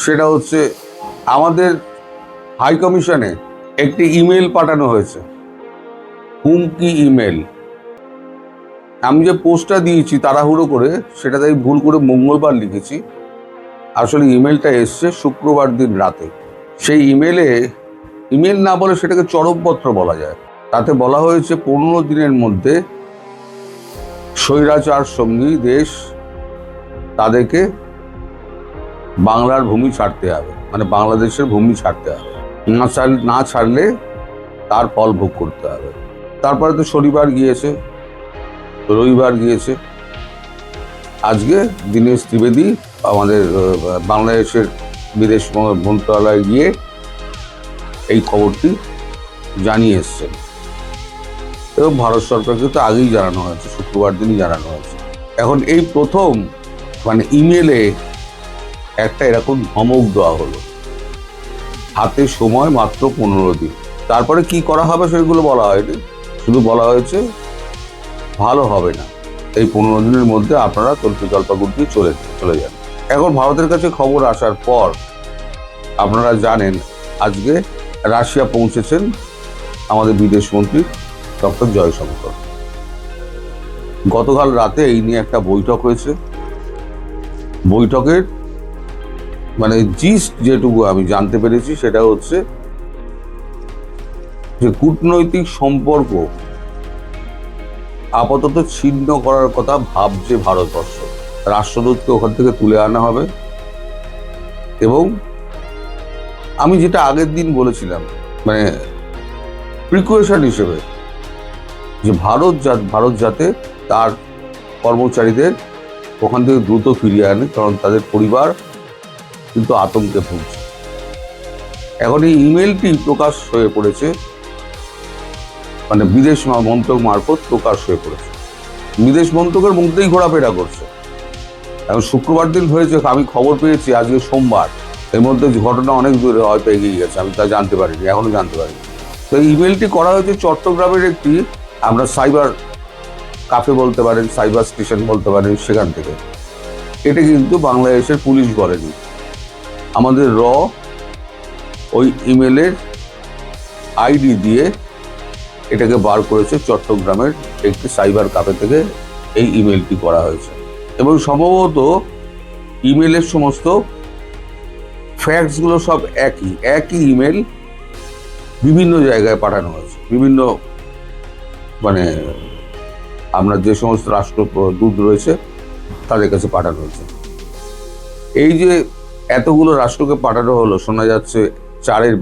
সেটা হচ্ছে আমাদের হাই কমিশনে একটি ইমেল পাঠানো হয়েছে, হুমকি ইমেল। আমি যে পোস্টটা দিয়েছি তাড়াহুড়ো করে, সেটাতে আমি ভুল করে মঙ্গলবার লিখেছি, আসলে ইমেলটা এসছে শুক্রবার দিন রাতে। সেই ইমেল না বলে সেটাকে চরমপত্র বলা যায়। তাতে বলা হয়েছে 15 দিনের মধ্যে স্বৈরাচার সঙ্গী দেশ তাদেরকে বাংলার ভূমি ছাড়তে হবে, মানে বাংলাদেশের ভূমি ছাড়তে হবে, না ছাড়লে তার ফল ভোগ করতে হবে। তারপরে তো শনিবার গিয়েছে, রবিবার গিয়েছে, আজকে দীনেশ ত্রিবেদী আমাদের বাংলাদেশের বিদেশ মন্ত্রণালয়ে গিয়ে এই খবরটি জানিয়ে এসছেন। এবং ভারত সরকারকে তো আগেই জানানো হয়েছে, শুক্রবার দিনই জানানো হয়েছে। এখন এই প্রথম মানে ইমেলে একটা এরকম ধমক দেওয়া হলো, হাতে সময় মাত্র 15 দিন। তারপরে কি করা হবে সেগুলো বলা হয়নি, শুধু বলা হয়েছে ভালো হবে না, এই 15 দিনের মধ্যে আপনারা তল্পিতল্পা চলে যান। এখন ভারতের কাছে খবর আসার পর আপনারা জানেন আজকে রাশিয়া পৌঁছেছেন আমাদের বিদেশমন্ত্রী ডক্টর জয়শঙ্কর। গতকাল রাতে এই নিয়ে একটা বৈঠক হয়েছে। বৈঠকের মানে জিস্ট যেটুকু আমি জানতে পেরেছি সেটা হচ্ছে যে কূটনৈতিক সম্পর্ক আপাতত ছিন্ন করার কথা ভাবছে ভারতবর্ষ। রাষ্ট্রদূতকে ওখান থেকে তুলে আনা হবে এবং আমি যেটা আগের দিন বলেছিলাম মানে প্রিকশন হিসেবে যে ভারত যাতে তার কর্মচারীদের ওখান থেকে দ্রুত ফিরিয়ে আনে, কারণ তাদের পরিবার কিন্তু আতঙ্কে ভুগছে। এখন এই ইমেলটি প্রকাশ হয়ে পড়েছে, মানে বিদেশ মন্ত্রক মারফত প্রকাশ হয়ে পড়েছে, বিদেশ মন্ত্রকের মধ্যেই ঘোরাফেরা করছে। এখন শুক্রবার দিন হয়েছে, আমি খবর পেয়েছি আজকে সোমবার, এর মধ্যে ঘটনা অনেক দূরে হয়তো এগিয়ে গেছে, আমি তা জানতে পারিনি, এখনো জানতে পারিনি। তো এই ইমেলটি করা হয়েছে চট্টগ্রামের একটি, আমরা সাইবার কাফে বলতে পারেন, সাইবার স্টেশন বলতে পারেন, সেখান থেকে। এটা কিন্তু বাংলাদেশের পুলিশ করেনি, আমাদের ওই ইমেলের আইডি দিয়ে এটাকে বার করেছে চট্টগ্রামের একটি সাইবার কাফে থেকে এই ইমেলটি করা হয়েছে। এবং সম্ভবত ইমেলের সমস্ত ফ্যাক্টসগুলো সব একই ইমেল বিভিন্ন জায়গায় পাঠানো হয়েছে, বিভিন্ন মানে আমরা যে সমস্ত রাষ্ট্রদূত রয়েছে তাদের কাছে পাঠানো হয়েছে। এই যে এতগুলো রাষ্ট্রকে পাঠানো হলো, শোনা যাচ্ছে 4-এর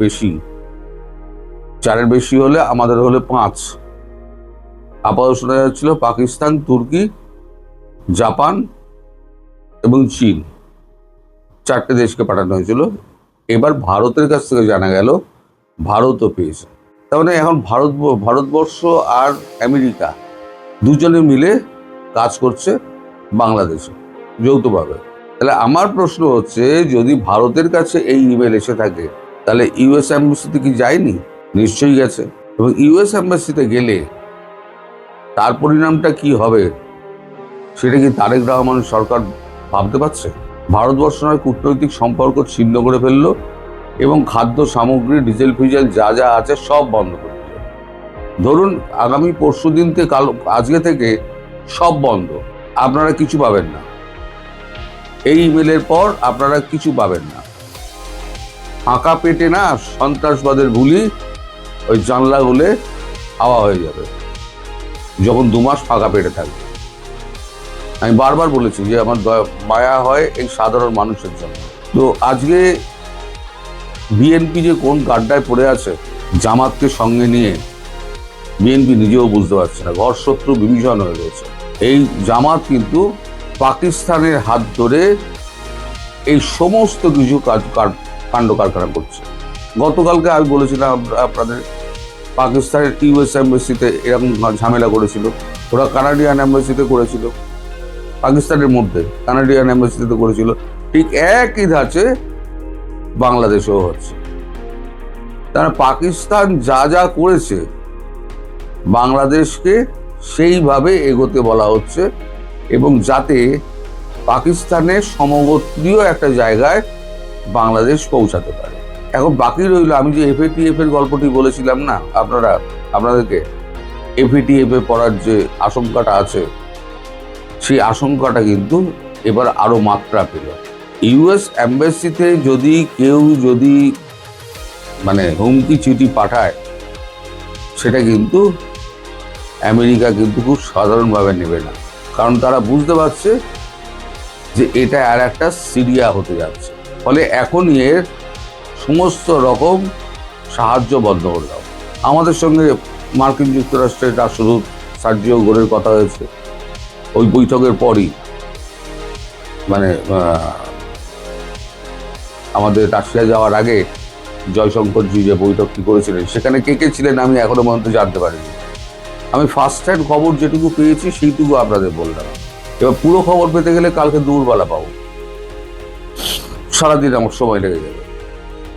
বেশি হলে আমাদের হলে 5। আপাতত শোনা যাচ্ছিল পাকিস্তান, তুর্কি, জাপান এবং চীন, 4টে দেশকে পাঠানো হয়েছিল। এবার ভারতের কাছ থেকে জানা গেল ভারতও পেয়েছে। তার মানে এখন ভারতবর্ষ আর আমেরিকা দুজনে মিলে কাজ করছে বাংলাদেশে যৌথভাবে। তাহলে আমার প্রশ্ন হচ্ছে, যদি ভারতের কাছে এই ইমেল এসে থাকে তাহলে ইউএস এম্বাসিতে কি যায়নি? নিশ্চয়ই গেছে। এবং ইউএস এম্বাসিতে গেলে তার পরিণামটা কি হবে সেটা কি তারেক রহমান সরকার ভাবতে পারছে? ভারতবর্ষ নয় কূটনৈতিক সম্পর্ক ছিন্ন করে ফেললো এবং খাদ্য সামগ্রী, ডিজেল ফিজেল যা আছে সব বন্ধ করে দিল। ধরুন আগামী পরশুদিন থেকে আজকে থেকে সব বন্ধ, আপনারা কিছু পাবেন না। এই ইমেলের পর আপনারা কিছু পাবেন না। ফাঁকা পেটে না সন্ত্রাসবাদের গুলি ওই জানলা গুলে হাওয়া হয়ে যাবে যখন 2 মাস ফাঁকা পেটে থাকবে। আমি বারবার বলেছি যে আমার মায়া হয় এই সাধারণ মানুষের জন্য। তো আজকে বিএনপি যে কোন গাড্ডায় পড়ে আছে, জামাতকে সঙ্গে নিয়ে বিএনপি নিজেও বুঝতে পারছে না, ঘর শত্রু বিভীষণ হয়ে রয়েছে। এই জামাত কিন্তু পাকিস্তানের হাত ধরে এই সমস্ত কিছু কাণ্ড কারখানা করছে। গতকালকে আমি বলেছিলাম আপনাদের, পাকিস্তানের ইউএস এম্বাসিতে এরকম ঝামেলা করেছিল, ওরা কানাডিয়ান এম্বাসিতে করেছিল, পাকিস্তানের মধ্যে কানাডিয়ান এম্বাসিতে করেছিল, ঠিক একই ধাঁচে বাংলাদেশেও হচ্ছে। তারা পাকিস্তান যা করেছে বাংলাদেশকে সেইভাবে এগোতে বলা হচ্ছে, এবং যাতে পাকিস্তানের সমগোত্রীয় একটা জায়গায় বাংলাদেশ পৌঁছাতে পারে। এখন বাকি রইল, আমি যে এফএটিএফ এর গল্পটি বলেছিলাম না আপনাদেরকে, এফএটিএফ এ পড়ার যে আশঙ্কাটা আছে, সেই আশঙ্কাটা কিন্তু এবার আরো মাত্রা পেল। ইউএস এম্বাসিতে কেউ যদি মানে হুমকি চিঠি পাঠায়, সেটা কিন্তু আমেরিকা কিন্তু খুব সাধারণভাবে নেবে না, কারণ তারা বুঝতে পারছে যে এটা আর একটা সিরিয়া হতে যাচ্ছে। ফলে এখনই এর সমস্ত রকম সাহায্য বন্ধ করে দাও। আমাদের সঙ্গে মার্কিন যুক্তরাষ্ট্রের রাষ্ট্রদূত সার্জিও গোরের কথা হয়েছে ওই বৈঠকের পরই, মানে আমাদের রাশিয়া যাওয়ার আগে জয়শঙ্করজি যে বৈঠকটি করেছিলেন, সেখানে কে কে ছিলেন আমি এখনো পর্যন্ত জানতে পারিনি। আমি ফার্স্ট হ্যান্ড খবর যেটুকু পেয়েছি সেইটুকু আপনাদের বললাম। এবার পুরো খবর পেতে গেলে কালকে দুপুরবেলা পাবো, সারাদিন আমার সময় লেগে যাবে।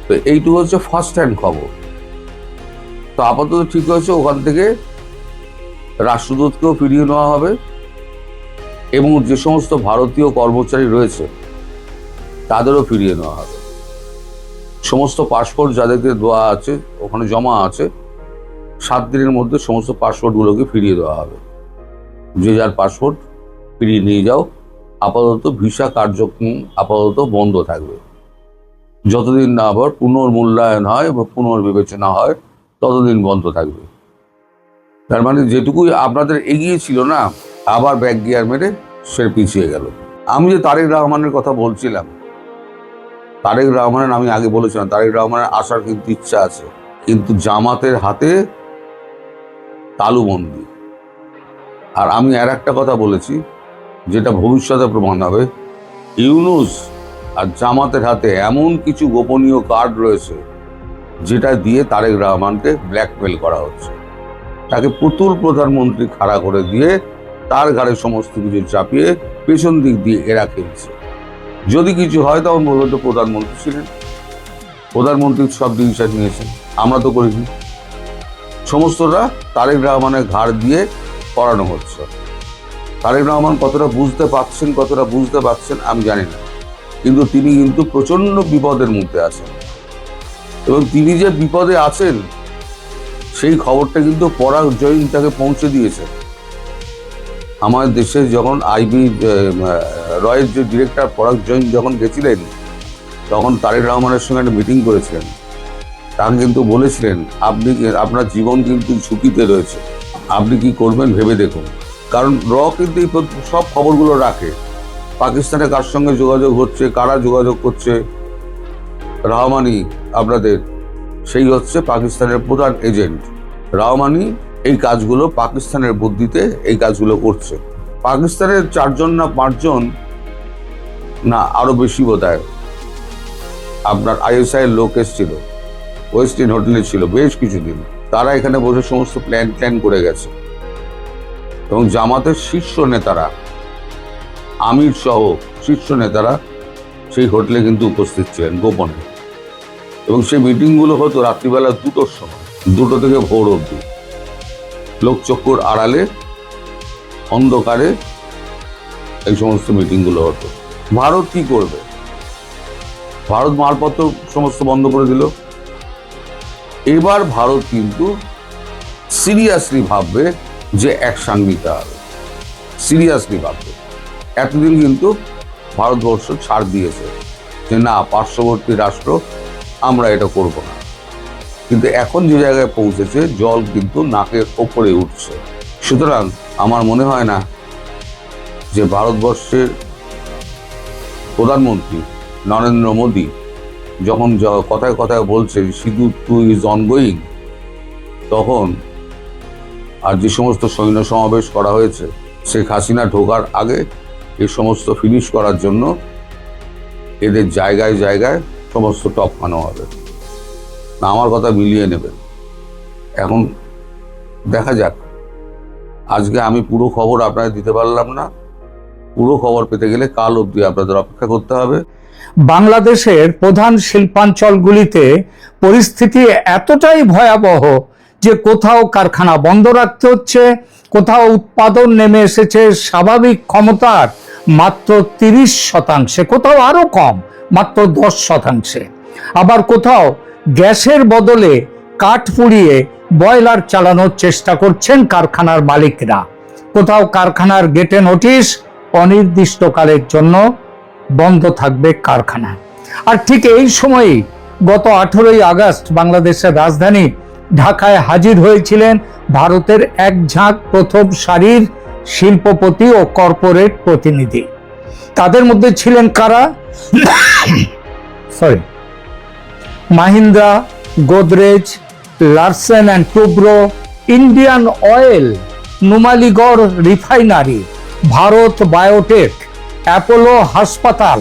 তো এইটুকু হচ্ছে ফার্স্ট হ্যান্ড খবর। তো আপাতত ঠিক হয়েছে, ওখান থেকে রাষ্ট্রদূতকেও ফিরিয়ে নেওয়া হবে এবং যে সমস্ত ভারতীয় কর্মচারী রয়েছে তাদেরও ফিরিয়ে নেওয়া হবে। সমস্ত পাসপোর্ট যাদেরকে দেওয়া আছে ওখানে জমা আছে, 7 দিনের মধ্যে সমস্ত পাসপোর্টগুলোকে ফিরিয়ে দেওয়া হবে। যে যার পাসপোর্ট ফিরিয়ে নিয়ে যাও। আপাতত ভিসা কার্যক্রম আপাতত বন্ধ থাকবে, যতদিন না আবার পুনর্মূল্যায়ন হয় বা পুনর্বিবেচনা হয় ততদিন বন্ধ থাকবে। তার মানে যেটুকুই আপনাদের এগিয়ে ছিল না, আবার ব্যাক গিয়ার মেরে সে পিছিয়ে গেল। আমি যে তারেক রহমানের কথা বলছিলাম, তারেক রহমানের আমি আগে বলেছিলাম তারেক রহমানের আসার কিন্তু ইচ্ছা আছে, কিন্তু জামাতের হাতে তালুবন্দি। আর আমি আর একটা কথা বলেছি যেটা ভবিষ্যতে প্রমাণ হবে, ইউনূস আর জামাতের হাতে এমন কিছু গোপনীয় কার্ড রয়েছে যেটা দিয়ে তারেক রহমানকে ব্ল্যাকমেল করা হচ্ছে। তাকে পুতুল প্রধানমন্ত্রী খাড়া করে দিয়ে তার ঘাড়ে সমস্ত কিছু চাপিয়ে পেছন দিক দিয়ে এরা খেলছে। যদি কিছু হয় তখন বলবো তো প্রধানমন্ত্রী ছিলেন, প্রধানমন্ত্রী সব ডিসিশন নিয়েছেন, আমরা তো করিনি। সমস্তটা তারেক রহমানের ঘাড় দিয়ে করানো হচ্ছে। তারেক রহমান কতটা বুঝতে পারছেন আমি জানি না, কিন্তু তিনি কিন্তু প্রচন্ড বিপদের মধ্যে আছেন এবং তিনি যে বিপদে আছেন সেই খবরটা কিন্তু পরাগ জৈন তাকে পৌঁছে দিয়েছে। আমার দেশে যখন আইবি রয়ের যে ডিরেক্টর পরাগ জৈন যখন গেছিলেন, তখন তারেক রহমানের সঙ্গে একটা মিটিং করেছিলেন। তাকে কিন্তু বলেছিলেন আপনার জীবন কিন্তু ঝুঁকিতে রয়েছে, আপনি কি করবেন ভেবে দেখুন। কারণ কিন্তু এই সব খবরগুলো রাখে, পাকিস্তানে কার সঙ্গে যোগাযোগ হচ্ছে, কারা যোগাযোগ করছে। রহমানি আপনাদের সেই হচ্ছে পাকিস্তানের প্রধান এজেন্ট। রহমানি এই কাজগুলো পাকিস্তানের বুদ্ধিতে এই কাজগুলো করছে। পাকিস্তানের 4 জন না 5 জন না আরো বেশি বোধহয় আপনার আইএসআই এর লোক এসেছিল, ওয়েস্টিন হোটেলে ছিল বেশ কিছুদিন। তারা এখানে বসে সমস্ত প্ল্যান করে গেছে এবং জামাতের শীর্ষ নেতারা, আমির সহ শীর্ষ নেতারা সেই হোটেলে কিন্তু উপস্থিত ছিলেন গোপনে। এবং সেই মিটিংগুলো হতো রাত্রিবেলা 2টোর সময়, 2টো থেকে ভোর অবধি, লোকচক্ষুর আড়ালে অন্ধকারে এই সমস্ত মিটিংগুলো হতো। ভারত কি করবে? ভারত মালপত্র সমস্ত বন্ধ করে দিল। এবার ভারত কিন্তু সিরিয়াসলি ভাববে যে অ্যাকশন নিতে হবে, সিরিয়াসলি ভাববে। এতদিন কিন্তু ভারতবর্ষ ছাড় দিয়েছে যে না, পার্শ্ববর্তী রাষ্ট্র, আমরা এটা করব না। কিন্তু এখন যে জায়গায় পৌঁছেছে, জল কিন্তু নাকের ওপরে উঠছে। সুতরাং আমার মনে হয় না যে ভারতবর্ষের প্রধানমন্ত্রী নরেন্দ্র মোদী যখন কথায় কথায় বলছে সিঁদুর টু ইজ অনগোয়িং, তখন আর যে সমস্ত সৈন্য সমাবেশ করা হয়েছে, শেখ হাসিনা ঢোকার আগে এই সমস্ত ফিনিশ করার জন্য এদের জায়গায় জায়গায় সমস্ত টপ খানো হবে। না, আমার কথা মিলিয়ে নেবেন। এখন দেখা যাক। আজকে আমি পুরো খবর আপনাদের দিতে পারলাম না, পুরো খবর পেতে গেলে কাল অবধি আপনাদের অপেক্ষা করতে হবে। বাংলাদেশের প্রধান শিল্পাঞ্চলগুলিতে পরিস্থিতি এতটাই ভয়াবহ যে কোথাও কারখানা বন্ধ রাখতে হচ্ছে, কোথাও উৎপাদন নেমে এসেছে স্বাভাবিক ক্ষমতার মাত্র 30%, কোথাও আরো কম, মাত্র 10%। আবার কোথাও গ্যাসের বদলে কাঠ পুড়িয়ে বয়লার চালানোর চেষ্টা করছেন কারখানার মালিকরা। কোথাও কারখানার গেটে নোটিশ, অনির্দিষ্টকালের জন্য বন্ধ থাকবে কারখানা। আর ঠিক এই সময়েই গত 18ই আগস্ট বাংলাদেশের রাজধানী ঢাকায় হাজির হয়েছিলেন ভারতের এক ঝাঁক প্রথম সারির শিল্পপতি ও কর্পোরেট প্রতিনিধি। তাদের মধ্যে ছিলেন কারা? Mahindra, Godrej, Larsen and Toubro, Indian oil, Numaligarh refinery, Bharat biotech, Apollo হাসপাতাল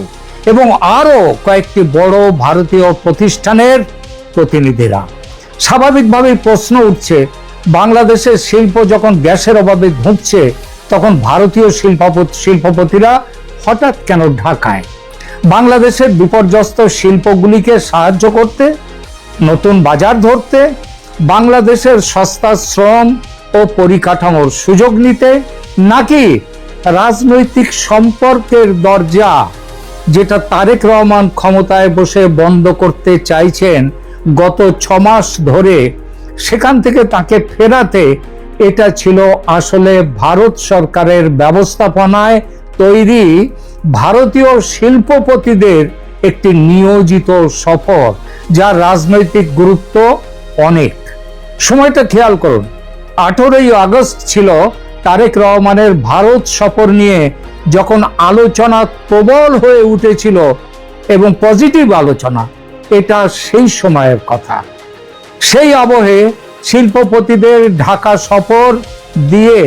এবং আরও কয়েকটি বড় ভারতীয় প্রতিষ্ঠানের প্রতিনিধিরা। স্বাভাবিকভাবেই প্রশ্ন উঠছে, বাংলাদেশের শিল্প যখন গ্যাসের অভাবে ধুঁকছে, তখন ভারতীয় শিল্পপতিরা হঠাৎ কেন ঢাকায়? বাংলাদেশের বিপর্যস্ত শিল্পগুলিকে সাহায্য করতে, নতুন বাজার ধরতে, বাংলাদেশের সস্তা শ্রম ও পরিকাঠামোর সুযোগ নিতে, নাকি রাজনৈতিক সম্পর্কের দরজা যেটা তারেক রহমান ক্ষমতায় বসে বন্ধ করতে চাইছেন গত 6 মাস ধরে, সেখান থেকে তাকে ফেরাতে এটা ছিল আসলে ভারত সরকারের ব্যবস্থাপনায় তৈরি ভারতীয় শিল্পপতিদের একটি নিয়োজিত সফর, যার রাজনৈতিক গুরুত্ব অনেক। সময়টা খেয়াল করুন, 18ই আগস্ট ছিল তারেক রহমানের ভারত সফর নিয়ে যখন আলোচনা প্রবল হয়ে উঠেছিল, এবং পজিটিভ আলোচনা। এটা সেই সময়ের কথা। সেই আবহে শিল্পপতিদের ঢাকা সফর দিয়ে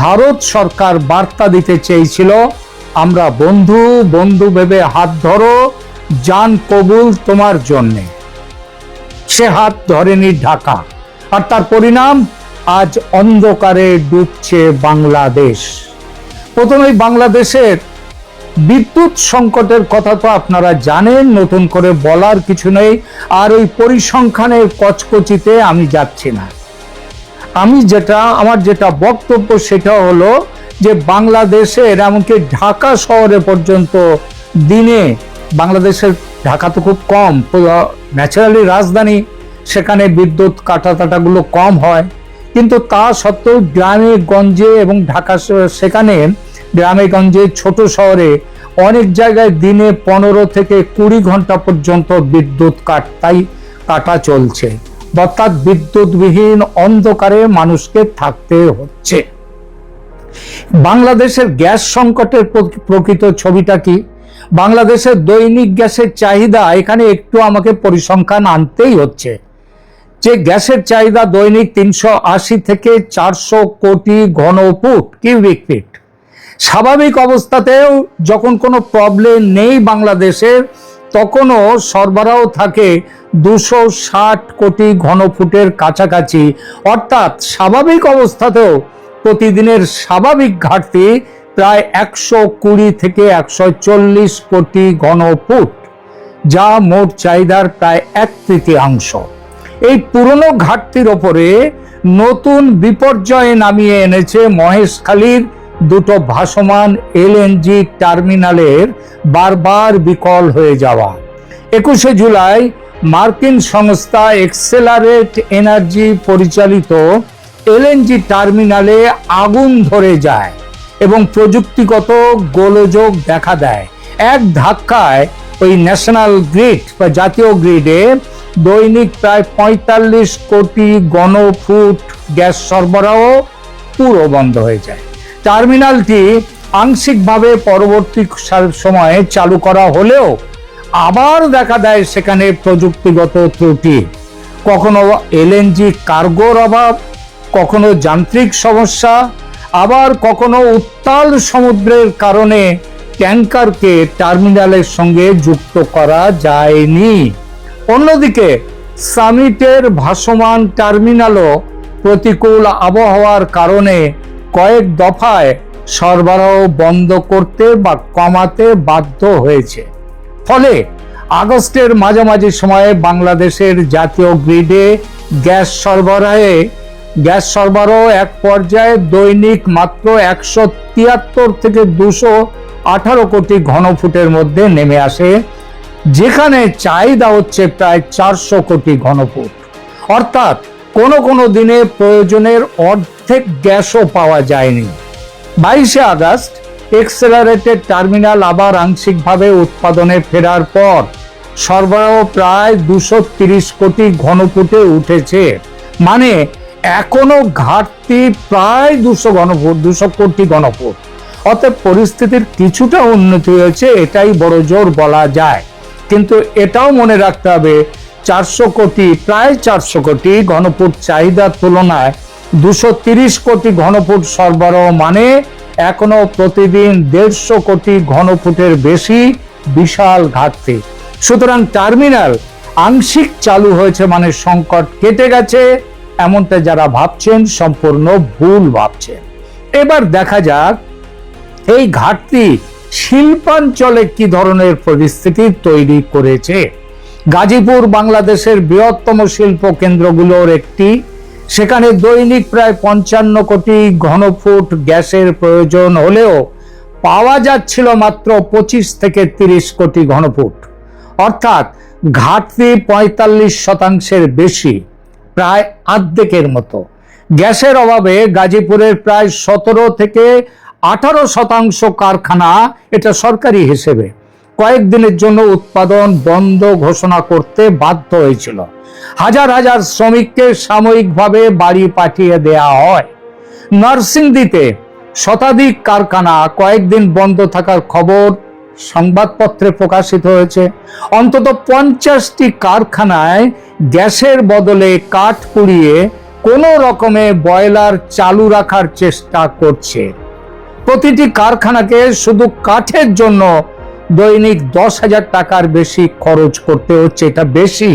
ভারত সরকার বার্তা দিতে চেয়েছিল, আমরা বন্ধু, বন্ধু ভেবে হাত ধরো, জান কবুল তোমার জন্যে। সে হাত ধরেনি ঢাকা, আর তার পরিণাম আজ অন্ধকারে ডুবছে বাংলাদেশ। প্রথমেই বাংলাদেশের বিদ্যুৎ সংকটের কথা তো আপনারা জানেন, নতুন করে বলার কিছু নেই। আর ওই পরিসংখ্যানের কচকচিতে আমি যাচ্ছি না। আমার যেটা বক্তব্য সেটা হলো যে বাংলাদেশের এমনকি ঢাকা শহরে পর্যন্ত দিনে, বাংলাদেশের ঢাকা তো খুব কম, ন্যাচারালি রাজধানী, সেখানে বিদ্যুৎ কাটাগুলো কম হয়, কিন্তু তা সত্ত্বেও গ্রামে গঞ্জে এবং ঢাকা সেখানে গ্রামে গঞ্জে ছোট শহরে অনেক জায়গায় দিনে 15 থেকে 20 ঘন্টা পর্যন্ত বিদ্যুৎ কাটা চলছে। অর্থাৎ বিদ্যুৎবিহীন অন্ধকারে মানুষকে থাকতে হচ্ছে। বাংলাদেশের গ্যাস সংকটের প্রকৃত ছবিটা কি? বাংলাদেশের দৈনিক গ্যাসের চাহিদা, এখানে একটু আমাকে পরিসংখ্যান আনতেই হচ্ছে, যে গ্যাসের চাহিদা দৈনিক 380 থেকে 400 কোটি ঘনফুট কিউবিক ফিট। স্বাভাবিক অবস্থাতেও যখন কোনো প্রবলেম নেই বাংলাদেশের, তখনও সরবরাহ থাকে 260 কোটি ঘনফুটের কাছাকাছি। অর্থাৎ স্বাভাবিক অবস্থাতেও প্রতিদিনের স্বাভাবিক ঘাটতি প্রায় 120 থেকে 140 কোটি ঘনফুট, যা মোট চাহিদার প্রায় 1/3। এই পুরনো ঘাটতির ওপরে নতুন বিপর্যয় নামিয়ে এনেছে মহেশখালীর দুটো ভাসমান এলএনজি টার্মিনালের বারবার বিকল হয়ে যাওয়া। 21শে জুলাই মার্কিন সংস্থা এক্সেলারেট এনার্জি পরিচালিত এলএনজি টার্মিনালে আগুন ধরে যায় এবং প্রযুক্তিগত গোলযোগ দেখা দেয়। এক ধাক্কায় ওই ন্যাশনাল গ্রিড বা জাতীয় গ্রিডে দৈনিক প্রায় 45 কোটি ঘনফুট গ্যাস সরবরাহ পুরো বন্ধ হয়ে যায়। টার্মিনালটি আংশিকভাবে পরবর্তী সময়ে চালু করা হলেও আবার দেখা দেয় সেখানে প্রযুক্তিগত ত্রুটি, কখনো এলএনজি কার্গোর অভাব, কখনো যান্ত্রিক সমস্যা, আবার কখনো উত্তাল সমুদ্রের কারণে ট্যাঙ্কারকে টার্মিনালের সঙ্গে যুক্ত করা যায়নি। অন্যদিকে সামিটের ভাসমান টার্মিনালও প্রতিকূল আবহাওয়ার কারণে কয়েক দফায় সরবরাহ বন্ধ করতে বা কমাতে বাধ্য হয়েছে। ফলে আগস্টের মাঝামাঝি সময়ে বাংলাদেশের জাতীয় গ্রিডে গ্যাস সরবরাহ এক পর্যায়ে দৈনিক মাত্র 173 থেকে 218 কোটি ঘনফুটের মধ্যে নেমে আসে, যেখানে চাহিদা হচ্ছে প্রায় 400 কোটি ঘনফুট। অর্থাৎ কোনো দিনে প্রয়োজনের অর্ধেক গ্যাসও পাওয়া যায়নি। 22শে আগস্ট এক্সেলারেটেড টার্মিনাল আবার আংশিকভাবে উৎপাদনে ফেরার পর সরবরাহ প্রায় 230 কোটি ঘনফুটে উঠেছে। মানে এখনো ঘাটতি প্রায় 200 কোটি ঘনফুট। অতএব পরিস্থিতির কিছুটা উন্নতি হয়েছে, এটাই বড় জোর বলা যায়। কিন্তু এটাও মনে রাখতে হবে, প্রায় 400 কোটি ঘনফুট চাহিদার তুলনায় 230 কোটি ঘনফুট সরবরাহ মানে এখনো প্রতিদিন 150 কোটি ঘনফুটের বেশি বিশাল ঘাটতি। সুতরাং টার্মিনাল আংশিক চালু হয়েছে মানে সংকট কেটে গেছে, এমনটা যারা ভাবছেন সম্পূর্ণ ভুল ভাবছেন। এবার দেখা যাক এই ঘাটতি শিল্পাঞ্চলে কি ধরনের পরিস্থিতি তৈরি করেছে। গাজীপুর বাংলাদেশের বৃহত্তম শিল্প কেন্দ্রগুলোর একটি। সেখানে দৈনিক প্রায় 55 কোটি ঘনফুট গ্যাসের প্রয়োজন হলেও পাওয়া যাচ্ছিল মাত্র 25 থেকে 30 কোটি ঘনফুট। অর্থাৎ ঘাটতি 45% বেশি, প্রায় অর্ধেকের মতো। গ্যাসের অভাবে গাজীপুরের প্রায় 17 থেকে 18% কারখানা, এটা সরকারি হিসেবে, কয়েকদিনের জন্য উৎপাদন বন্ধ ঘোষণা করতে বাধ্য হয়েছিল। হাজার হাজার শ্রমিককে সাময়িকভাবে বাড়ি পাঠিয়ে দেয়া হয়। নরসিংদীতে শতাধিক কারখানা কয়েকদিন বন্ধ থাকার খবর সংবাদপত্রে প্রকাশিত হয়েছে। অন্তত 50টি কারখানায় গ্যাসের বদলে কাঠ পুড়িয়ে কোনো রকমে বয়লার চালু রাখার চেষ্টা করছে। প্রতিটি কারখানাকে শুধু কাঠের জন্য দৈনিক 10,000 টাকার বেশি খরচ করতে হচ্ছে। এটা বেশি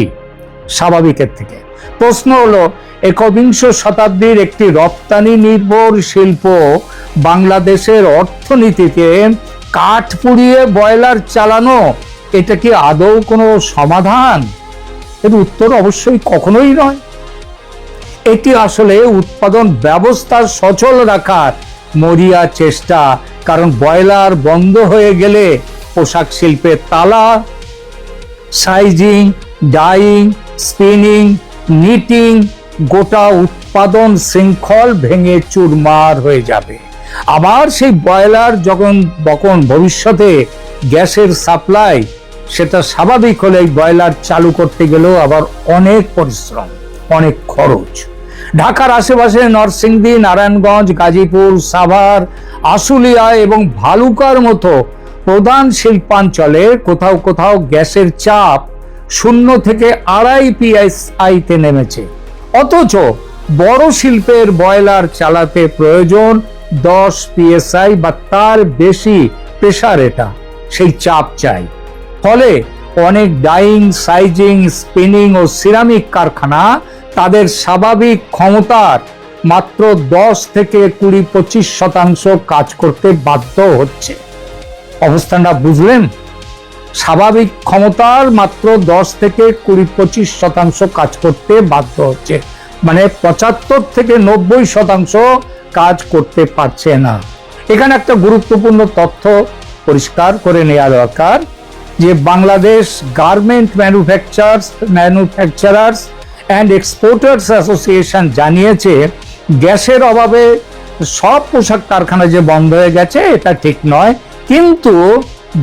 স্বাভাবিকের থেকে। প্রশ্ন হলো, একবিংশ শতাব্দীর একটি রপ্তানি নির্ভর শিল্প বাংলাদেশের অর্থনীতিতে কাঠ পুড়িয়ে বয়লার চালানো, এটা কি আদৌ কোনো সমাধান? এর উত্তর অবশ্যই কখনোই নয়। এটি আসলে উৎপাদন ব্যবস্থা সচল রাখার মরিয়া চেষ্টা। কারণ বয়লার বন্ধ হয়ে গেলে পোশাক শিল্পের তালা, সাইজিং, ডাইং, স্পিনিং, নিটিং, গোটা উৎপাদন শৃঙ্খল ভেঙে চুরমার হয়ে যাবে। আবার সেই বয়লার যখন ভবিষ্যতে গ্যাসের সাপ্লাই, সেটা স্বাভাবিক হলে বয়লার চালু করতে গেলেও আবার অনেক পরিশ্রম, অনেক খরচ। ঢাকার আশেপাশে নরসিংদী, নারায়ণগঞ্জ, গাজীপুর, সাভার, আশুলিয়া এবং ভালুকার মতো প্রধান শিল্পাঞ্চলে কোথাও কোথাও গ্যাসের চাপ 0 থেকে 2.5 PSI তে নেমেছে। অথচ বড় শিল্পের বয়লার চালাতে প্রয়োজন 10 PSI বা তার বেশি প্রেসার, এটা সেই চাপ চাই। ফলে অনেক ডাইং, সাইজিং, স্পিনিং ও সিরামিক কারখানা তাদের স্বাভাবিক ক্ষমতার মাত্র 10 থেকে 20-25% কাজ করতে বাধ্য হচ্ছে। অবস্থানটা বুঝলেন? স্বাভাবিক ক্ষমতার মাত্র 10 থেকে 20-25% কাজ করতে বাধ্য হচ্ছে, মানে 75 থেকে 90% কাজ করতে পারছে না। এখানে একটা গুরুত্বপূর্ণ তথ্য পরিষ্কার করে নেওয়া দরকার যে Bangladesh garment manufacturers and exporters association জানিয়েছে গ্যাসের অভাবে সব পোশাক কারখানা যে বন্ধ হয়ে গেছে এটা ঠিক নয়, কিন্তু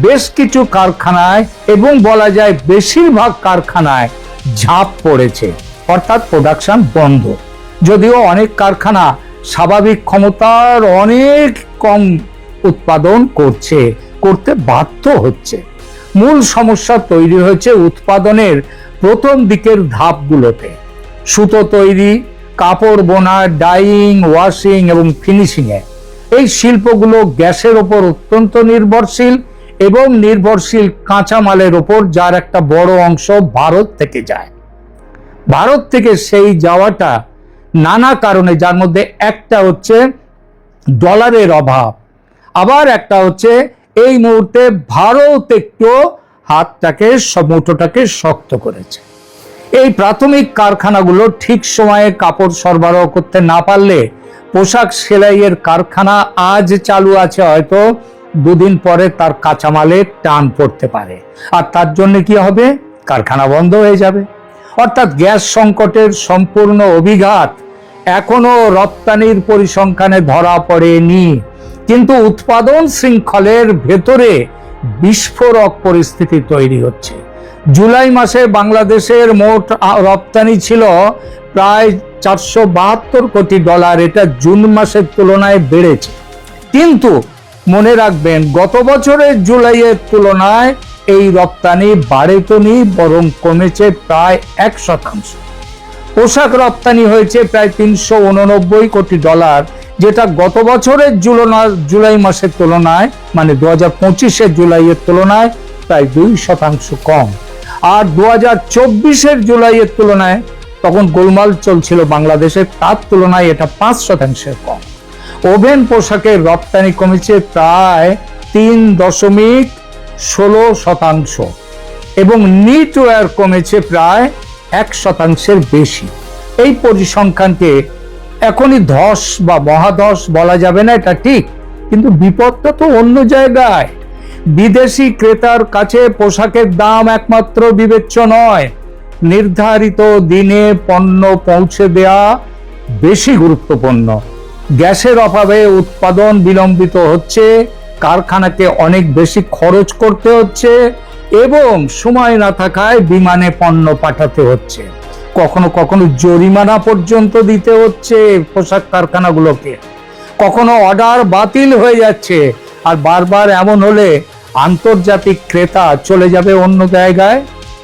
বেশ কিছু কারখানায় এবং বলা যায় বেশিরভাগ কারখানায় ঝাঁপ পড়েছে, অর্থাৎ প্রোডাকশন বন্ধ। যদিও অনেক কারখানা স্বাভাবিক ক্ষমতার অনেক কম উৎপাদন করতে বাধ্য হচ্ছে। মূল সমস্যা তৈরি হয়েছে উৎপাদনের প্রথম দিকের ধাপগুলোতে। সুতো তৈরি, কাপড় বোনা, ডাইং, ওয়াশিং এবং ফিনিশিংয়ে এই শিল্পগুলো গ্যাসের ওপর অত্যন্ত নির্ভরশীল এবং নির্ভরশীল কাঁচামালের ওপর, যার একটা বড় অংশ ভারত থেকে যায়। ভারত থেকে সেই যাওয়াটা নানা কারণে, যার মধ্যে একটা হচ্ছে ডলারের অভাব, আবার একটা হচ্ছে এই মুহূর্তে ভারত একটু মুঠোটাকে শক্ত করেছে। এই প্রাথমিক কারখানাগুলো ঠিক সময়ে কাপড় সরবরাহ করতে না পারলে পোশাক সেলাইয়ের কারখানা আজ চালু আছে হয়তো দুদিন পরে তার কাঁচামালে টান পড়তে পারে, আর তার জন্য কি হবে? কারখানা বন্ধ হয়ে যাবে। অর্থাৎ গ্যাস সংকটের সম্পূর্ণ অভিঘাত এখনো রপ্তানির পরিসংখ্যানে ধরা পড়েনি, কিন্তু উৎপাদন শৃঙ্খলের ভেতরে বিস্ফোরক পরিস্থিতি তৈরি হচ্ছে। জুলাই মাসে বাংলাদেশের মোট রপ্তানি ছিল প্রায় 472 কোটি ডলার, এটা জুন মাসের তুলনায় বেড়েছে। কিন্তু মনে রাখবেন, গত বছরের জুলাইয়ের তুলনায় এই রপ্তানি বাড়েনি, বরং কমেছে প্রায় 1%। পোশাক রপ্তানি হয়েছে প্রায় 389 কোটি ডলার, যেটা গত বছরের জুলাই মাসের তুলনায়, মানে 2025-এর জুলাইয়ের তুলনায় প্রায় 2% কম। আর 2024-এর জুলাইয়ের তুলনায়, তখন গোলমাল চলছিল বাংলাদেশে, তার তুলনায় এটা 5% কম। ওভেন পোশাকের রপ্তানি কমেছে প্রায় 3.16%, এবং নিটওয়্যার কমেছে প্রায় 1%-এর বেশি। এই পরিসংখ্যানকে এখনই ধস বা মহাধস বলা যাবে না, এটা ঠিক, কিন্তু বিপদটা তো অন্য জায়গায়। বিদেশি ক্রেতার কাছে পোশাকের দাম একমাত্র বিবেচ্য নয়, নির্ধারিত দিনে পণ্য পৌঁছে দেয়া বেশি গুরুত্বপূর্ণ। গ্যাসের অভাবে উৎপাদন বিলম্বিত হচ্ছে, কারখানাকে অনেক বেশি খরচ করতে হচ্ছে, এবং সময় না থাকায় বিমানে পণ্য পাঠাতে হচ্ছে। কখনো কখনো জরিমানা পর্যন্ত দিতে হচ্ছে পোশাক কারখানাগুলোকে, কখনো অর্ডার বাতিল হয়ে যাচ্ছে। আর বারবার এমন হলে আন্তর্জাতিক ক্রেতা চলে যাবে অন্য জায়গায়,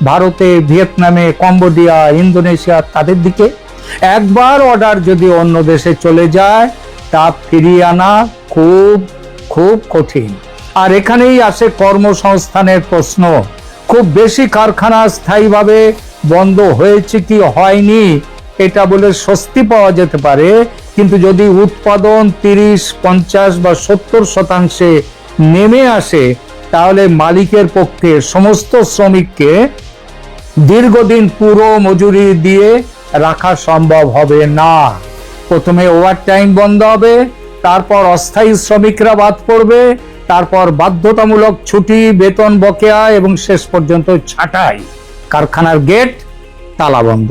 ভারতে, ভিয়েতনামে, কম্বোডিয়া, ইন্দোনেশিয়া, তাদের দিকে। একবার অর্ডার যদি অন্য দেশে চলে যায়, তা ফিরিয়ে আনা খুব খুব কঠিন। আর এখানেই আসে কর্মসংস্থানের প্রশ্ন। খুব বেশি কারখানা স্থায়ীভাবে বন্ধ হয়েছে কি হয়নি এটা বলে স্বস্তি পাওয়া যেতে পারে, কিন্তু যদি উৎপাদন 30, 50 বা 70% নেমে আসে, তাহলে মালিকের পক্ষে সমস্ত শ্রমিককে দীর্ঘদিন পুরো মজুরি দিয়ে রাখা সম্ভব হবে না। প্রথমে ওভারটাইম বন্ধ হবে, তারপর অস্থায়ী শ্রমিকরা বাদ পড়বে, তারপর বাধ্যতামূলক ছুটি, বেতন বকেয়া, এবং শেষ পর্যন্ত ছাঁটাই। কারখানার গেট তালাবন্ধ।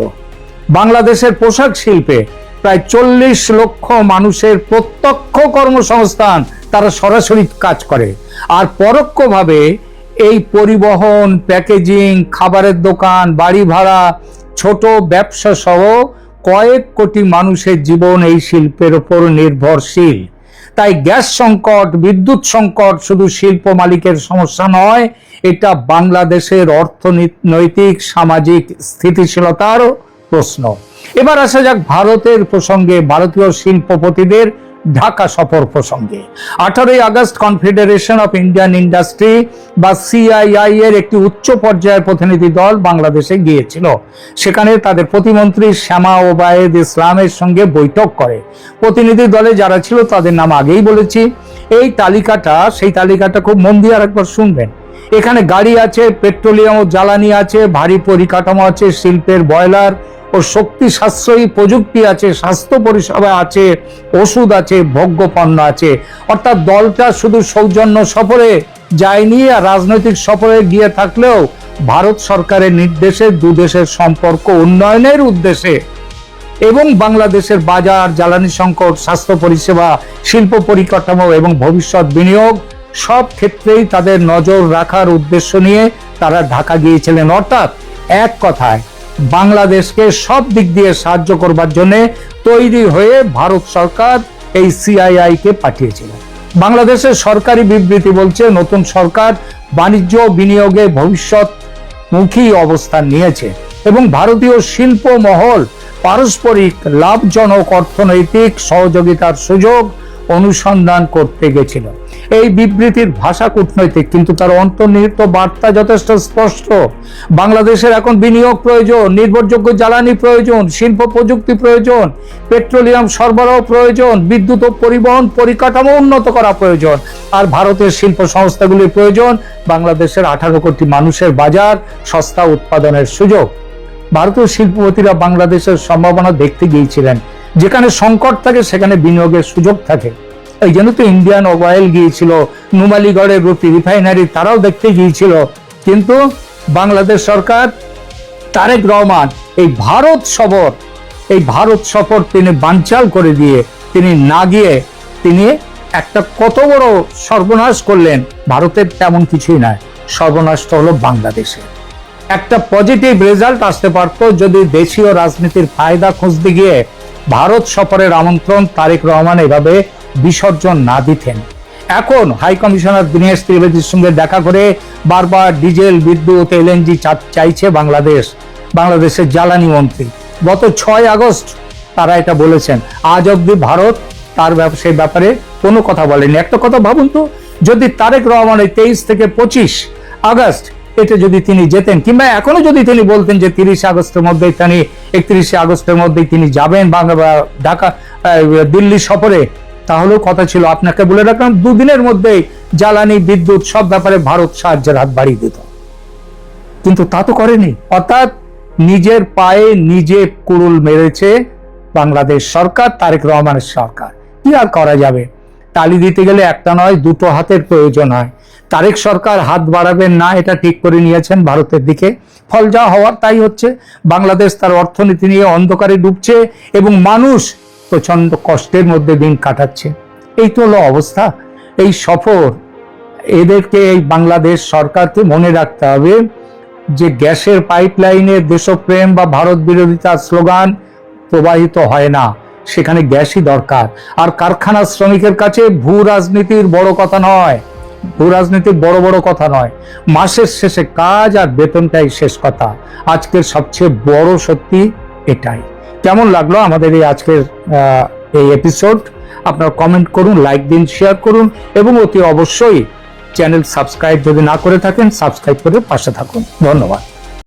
বাংলাদেশের পোশাক শিল্পে প্রায় 40 লক্ষ মানুষের প্রত্যক্ষ কর্মসংস্থান, তারা সরাসরি কাজ করে। আর পরোক্ষভাবে এই পরিবহন, প্যাকেজিং, খাবারের দোকান, বাড়ি ভাড়া, ছোট ব্যবসা সহ কয়েক কোটি মানুষের জীবন এই শিল্পের উপর নির্ভরশীল। তাই গ্যাস সংকট, বিদ্যুৎ সংকট শুধু শিল্প মালিকের সমস্যা নয়, এটা বাংলাদেশের অর্থনৈতিক সামাজিক স্থিতিশীলতার প্রশ্ন। এবার আসা যাক ভারতের প্রসঙ্গে, ভারতীয় শিল্পপতিদের ঢাকা সফর প্রসঙ্গে। 18 August confederation of Indian industry বা CII এর একটি উচ্চ পর্যায়ের প্রতিনিধি দল বাংলাদেশে গিয়েছিল। সেখানে তাদের প্রতিমন্ত্রী শ্যামা ওবায়েদ ইসলামের সঙ্গে বৈঠক করে। প্রতিনিধি দলে যারা ছিল তাদের নাম আগেই বলেছি। এই তালিকাটা, সেই তালিকাটা খুব মন দিয়ে আরেকবার শুনবেন। এখানে গাড়ি আছে, পেট্রোলিয়াম ও জ্বালানি আছে, ভারী পরিকাঠামো আছে, শিল্পের বয়লার ও শক্তি সাশ্রয়ী প্রযুক্তি আছে, স্বাস্থ্য পরিষেবা আছে, ওষুধ আছে, ভোগ্য পণ্য আছে। অর্থাৎ দলটা শুধু সৌজন্য সফরে যায়নি, আর রাজনৈতিক সফরে গিয়ে থাকলেও ভারত সরকারের নির্দেশে দুদেশের সম্পর্ক উন্নয়নের উদ্দেশ্যে এবং বাংলাদেশের বাজার, জ্বালানি সংকট, স্বাস্থ্য পরিষেবা, শিল্প পরিকাঠামো এবং ভবিষ্যৎ বিনিয়োগ সব ক্ষেত্রেই তাদের নজর রাখার উদ্দেশ্য নিয়ে তারা ঢাকা গিয়েছিলেন। অর্থাৎ এক কথায় বাংলাদেশকে সব দিক দিয়ে সাহায্য করবার জন্য তৈরি হয়ে ভারত সরকার এই CII কে পাঠিয়েছিল। বাংলাদেশের সরকারি বিবৃতি বলছে, নতুন সরকার বাণিজ্য বিনিয়োগে ভবিষ্যৎমুখী অবস্থান নিয়েছে এবং ভারতীয় শিল্প মহল পারস্পরিক লাভজনক অর্থনৈতিক সহযোগিতার সুযোগ অনুসন্ধান করতে গেছিল। এই বিবৃতির ভাষা কূটনৈতিক, কিন্তু তার অন্তর্নিহিত বার্তা যথেষ্ট স্পষ্ট। বাংলাদেশের এখন বিনিয়োগ প্রয়োজন, নির্ভরযোগ্য জ্বালানি প্রয়োজন, শিল্প প্রযুক্তি প্রয়োজন, পেট্রোলিয়াম সরবরাহ প্রয়োজন, বিদ্যুৎ ও পরিবহন পরিকাঠামো উন্নত করা প্রয়োজন। আর ভারতের শিল্প সংস্থাগুলির প্রয়োজন বাংলাদেশের 18 কোটি মানুষের বাজার, সস্তা উৎপাদনের সুযোগ। ভারতীয় শিল্পপতিরা বাংলাদেশের সম্ভাবনা দেখতে গিয়েছিলেন। যেখানে সংকট থাকে সেখানে বিনিয়োগের সুযোগ থাকে। এই জন্য তো ইন্ডিয়ান অয়েল গিয়েছিল, নুমালীগড়ের রিফাইনারি তারাও দেখতে গিয়েছিল। কিন্তু বাংলাদেশ সরকার, তারেক রহমান এই ভারত সফর তিনি বানচাল করে দিয়ে তিনি না গিয়ে তিনি একটা কত বড় সর্বনাশ করলেন। ভারতের তেমন কিছুই নয়, সর্বনাশটা হলো বাংলাদেশে। একটা পজিটিভ রেজাল্ট আসতে পারত যদি দেশীয় রাজনীতির ফায়দা খুঁজতে গিয়ে ভারত সফরের আমন্ত্রণ তারেক রহমান এভাবে বিসর্জন না দিতেন। এখন হাই কমিশনার দীনেশ ত্রিবেদীর সঙ্গে দেখা করে বারবার ডিজেল, বিদ্যুৎ, এলএনজি চাইছে বাংলাদেশের জ্বালানি মন্ত্রী। গত 6 আগস্ট তারা এটা বলেছেন। আজ অব্দি ভারত তার সেই ব্যাপারে কোনো কথা বলেনি। একটা কথা ভাবুন তো, যদি তারেক রহমান 23 থেকে 25 আগস্ট এটা যদি তিনি যেতেন, কিংবা এখনো যদি তিনি বলতেন যে 31 আগস্টের মধ্যেই তিনি যাবেন ঢাকা দিল্লি সফরে, তাহলেও কথা ছিল। আপনাকে বলে রাখলাম 2 দিনের মধ্যেই জ্বালানি, বিদ্যুৎ সব ব্যাপারে ভারত সাহায্যের হাত বাড়িয়ে দিত। কিন্তু তা তো করেনি। অর্থাৎ নিজের পায়ে নিজে কুড়ুল মেরেছে বাংলাদেশ সরকার, তারেক রহমানের সরকার। কি আর করা যাবে? তালি দিতে গেলে একটা নয়, 2টো হাতের প্রয়োজন হয়। তারেক সরকার হাত বাড়াবেন না এটা ঠিক করে নিয়েছেন ভারতের দিকে। ফল যা হওয়ার তাই হচ্ছে। বাংলাদেশ তার অর্থনীতি নিয়ে অন্ধকারে ডুবছে এবং মানুষ প্রচন্ড কষ্টের মধ্যে দিন কাটাচ্ছে। এই তো হলো অবস্থা। এই সফর, এদেরকে, এই বাংলাদেশ সরকারকে মনে রাখতে হবে যে গ্যাসের পাইপলাইনে দেশপ্রেম বা ভারত বিরোধিতার স্লোগান প্রবাহিত হয় না, সেখানে গ্যাসই দরকার। আর কারখানার শ্রমিকের কাছে ভূ রাজনীতির বড় কথা নয়, মাসের শেষে কাজ আর বেতনটাই শেষ কথা। আজকের সবচেয়ে বড় সত্যি এটাই। কেমন লাগলো আমাদের এই আজকের এই এপিসোড? আপনারা কমেন্ট করুন, লাইক দিন, শেয়ার করুন এবং অতি অবশ্যই চ্যানেল সাবস্ক্রাইব যদি না করে থাকেন সাবস্ক্রাইব করে পাশে থাকুন। ধন্যবাদ।